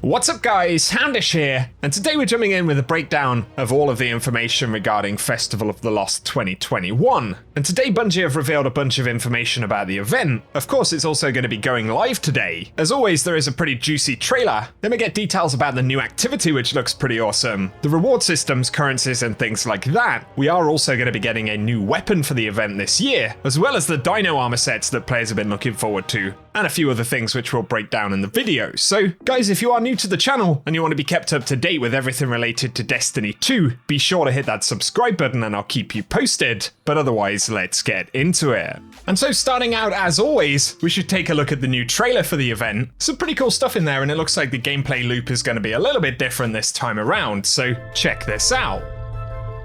What's up guys, Houndish here, and today we're jumping in with a breakdown of all of the information regarding Festival of the Lost 2021. And today Bungie have revealed a bunch of information about the event. Of course it's also going to be going live today. As always there is a pretty juicy trailer, then we get details about the new activity which looks pretty awesome, the reward systems, currencies and things like that. We are also going to be getting a new weapon for the event this year, as well as the Dino armor sets that players have been looking forward to, and a few other things which we'll break down in the video. So guys, if you are new to the channel and you want to be kept up to date with everything related to Destiny 2, be sure to hit that subscribe button and I'll keep you posted. But otherwise, let's get into it. And so starting out as always, we should take a look at the new trailer for the event. Some pretty cool stuff in there and it looks like the gameplay loop is going to be a little bit different this time around, so check this out.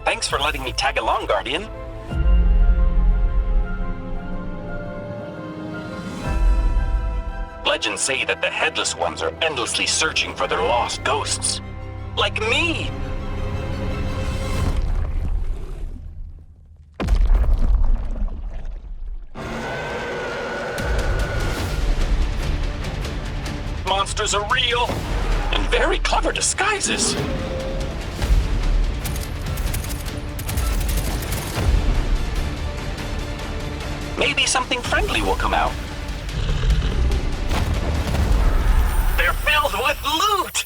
Thanks for letting me tag along, Guardian. Legends say that the Headless Ones are endlessly searching for their lost ghosts. Like me! Monsters are real, and very clever disguises. Maybe something friendly will come out. They're filled with loot!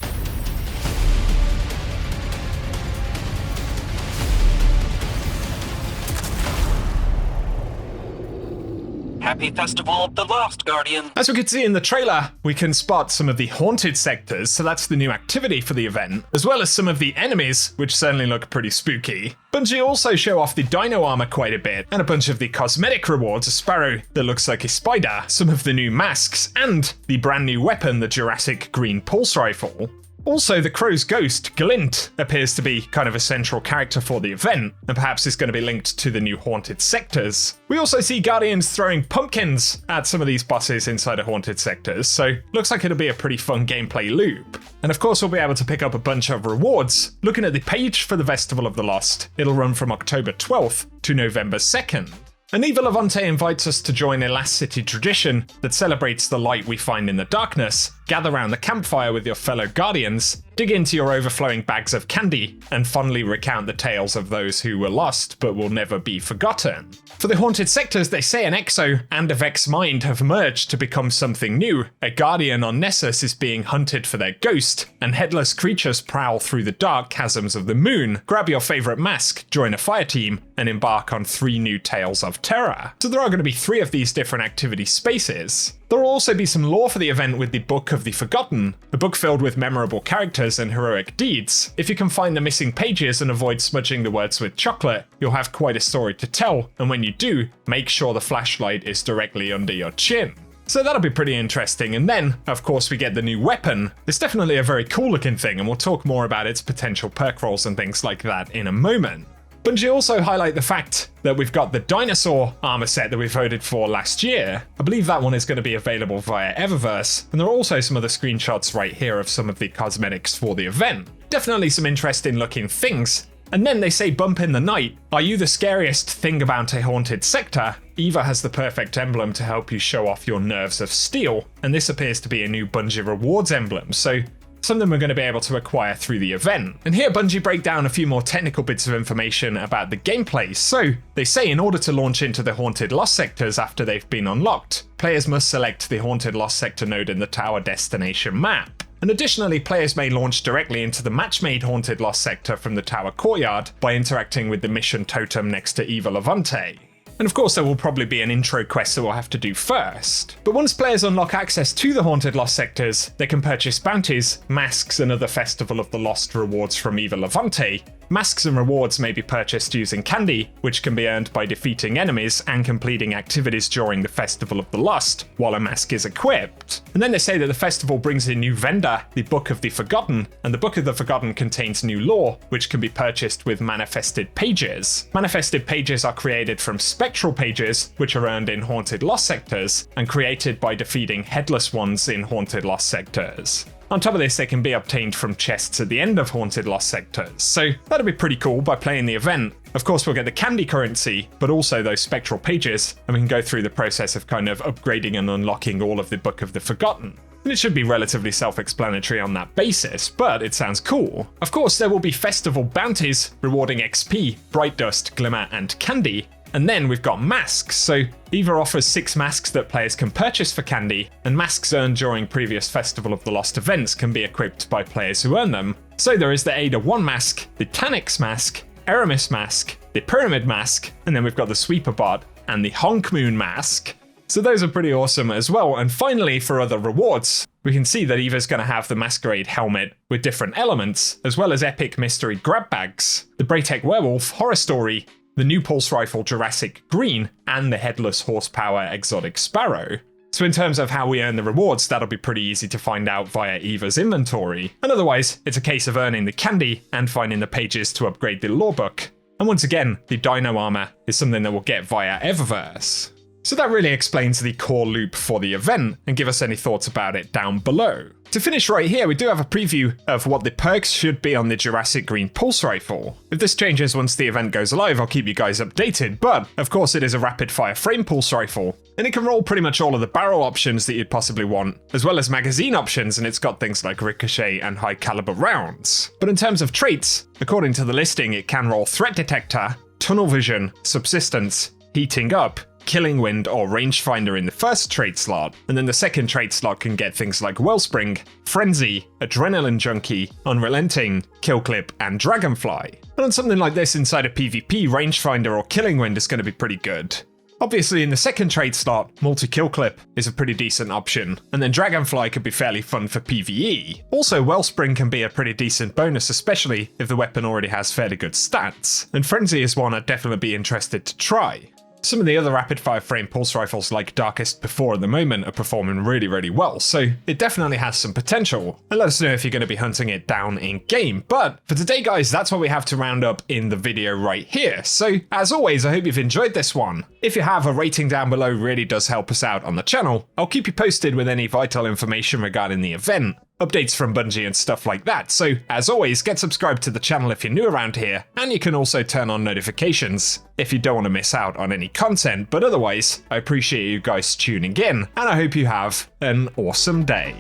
Happy Festival of the Lost, Guardian. As we can see in the trailer, we can spot some of the haunted sectors, so that's the new activity for the event, as well as some of the enemies, which certainly look pretty spooky. Bungie also show off the Dino armor quite a bit, and a bunch of the cosmetic rewards, a sparrow that looks like a spider, some of the new masks, and the brand new weapon, the Jurassic Green Pulse Rifle. Also, the Crow's ghost, Glint, appears to be kind of a central character for the event, and perhaps is going to be linked to the new haunted sectors. We also see Guardians throwing pumpkins at some of these bosses inside the haunted sectors, so looks like it'll be a pretty fun gameplay loop. And of course we'll be able to pick up a bunch of rewards. Looking at the page for the Festival of the Lost, it'll run from October 12th to November 2nd. And Eva Levante invites us to join a Last City tradition that celebrates the light we find in the darkness. Gather round the campfire with your fellow Guardians, dig into your overflowing bags of candy, and fondly recount the tales of those who were lost but will never be forgotten. For the haunted sectors, they say an Exo and a Vex Mind have merged to become something new. A Guardian on Nessus is being hunted for their ghost, and headless creatures prowl through the dark chasms of the moon. Grab your favorite mask, join a fire team, and embark on 3 new tales of terror. So there are going to be 3 of these different activity spaces. There will also be some lore for the event with the Book of the Forgotten, a book filled with memorable characters and heroic deeds. If you can find the missing pages and avoid smudging the words with chocolate, you'll have quite a story to tell, and when you do, make sure the flashlight is directly under your chin. So that'll be pretty interesting, and then, of course, we get the new weapon. It's definitely a very cool looking thing, and we'll talk more about its potential perk rolls and things like that in a moment. Bungie also highlight the fact that we've got the Dinosaur armor set that we voted for last year. I believe that one is going to be available via Eververse, and there are also some other screenshots right here of some of the cosmetics for the event. Definitely some interesting looking things. And then they say bump in the night. Are you the scariest thing about a haunted sector? Eva has the perfect emblem to help you show off your nerves of steel, and this appears to be a new Bungie rewards emblem, so some of them are going to be able to acquire through the event. And here Bungie break down a few more technical bits of information about the gameplay. So they say in order to launch into the Haunted Lost sectors after they've been unlocked, players must select the Haunted Lost sector node in the tower destination map. And additionally, players may launch directly into the match-made Haunted Lost sector from the tower courtyard by interacting with the mission totem next to Eva Levante. And of course there will probably be an intro quest that we'll have to do first. But once players unlock access to the Haunted Lost sectors, they can purchase bounties, masks and other Festival of the Lost rewards from Eva Levante. Masks and rewards may be purchased using candy, which can be earned by defeating enemies and completing activities during the Festival of the Lost, while a mask is equipped. And then they say that the festival brings a new vendor, the Book of the Forgotten, and the Book of the Forgotten contains new lore, which can be purchased with manifested pages. Manifested pages are created from spectral pages, which are earned in Haunted Lost sectors, and created by defeating Headless Ones in Haunted Lost sectors. On top of this, they can be obtained from chests at the end of Haunted Lost sectors, so that'll be pretty cool by playing the event. Of course, we'll get the candy currency, but also those spectral pages, and we can go through the process of kind of upgrading and unlocking all of the Book of the Forgotten. and it should be relatively self-explanatory on that basis, but it sounds cool. Of course, there will be festival bounties rewarding XP, Bright Dust, Glimmer, and Candy. And then we've got masks, so Eva offers 6 masks that players can purchase for candy, and masks earned during previous Festival of the Lost events can be equipped by players who earn them. So there is the Ada 1 mask, the Tanix mask, Aramis mask, the Pyramid mask, and then we've got the Sweeper bot and the Honk Moon mask. So those are pretty awesome as well. And finally, for other rewards, we can see that Eva's going to have the Masquerade helmet with different elements, as well as epic mystery grab bags, the Braytech Werewolf Horror Story, the new Pulse Rifle Jurassic Green, and the Headless Horsepower Exotic Sparrow. So in terms of how we earn the rewards, that'll be pretty easy to find out via Eva's inventory. And otherwise, it's a case of earning the candy and finding the pages to upgrade the lore book. And once again, the Dino armor is something that we'll get via Eververse. So that really explains the core loop for the event, and give us any thoughts about it down below. To finish right here, we do have a preview of what the perks should be on the Jurassic Green Pulse Rifle. If this changes once the event goes live, I'll keep you guys updated, but of course it is a rapid fire frame Pulse Rifle, and it can roll pretty much all of the barrel options that you'd possibly want, as well as magazine options, and it's got things like ricochet and high caliber rounds. But in terms of traits, according to the listing, it can roll Threat Detector, Tunnel Vision, Subsistence, Heating Up, Killing Wind, or Rangefinder in the first trait slot, and then the second trait slot can get things like Wellspring, Frenzy, Adrenaline Junkie, Unrelenting, Kill Clip, and Dragonfly. And on something like this inside a PvP, Rangefinder or Killing Wind is going to be pretty good. Obviously in the second trait slot, Multi-Kill Clip is a pretty decent option, and then Dragonfly could be fairly fun for PvE. Also, Wellspring can be a pretty decent bonus, especially if the weapon already has fairly good stats, and Frenzy is one I'd definitely be interested to try. Some of the other rapid-fire frame pulse rifles like Darkest Before at the moment are performing really well, so it definitely has some potential. And let us know if you're going to be hunting it down in-game. But for today, guys, that's what we have to round up in the video right here. So as always, I hope you've enjoyed this one. If you have, a rating down below really does help us out on the channel. I'll keep you posted with any vital information regarding the event, updates from Bungie and stuff like that. So as always, get subscribed to the channel if you're new around here, and you can also turn on notifications if you don't want to miss out on any content. But otherwise, I appreciate you guys tuning in, and I hope you have an awesome day.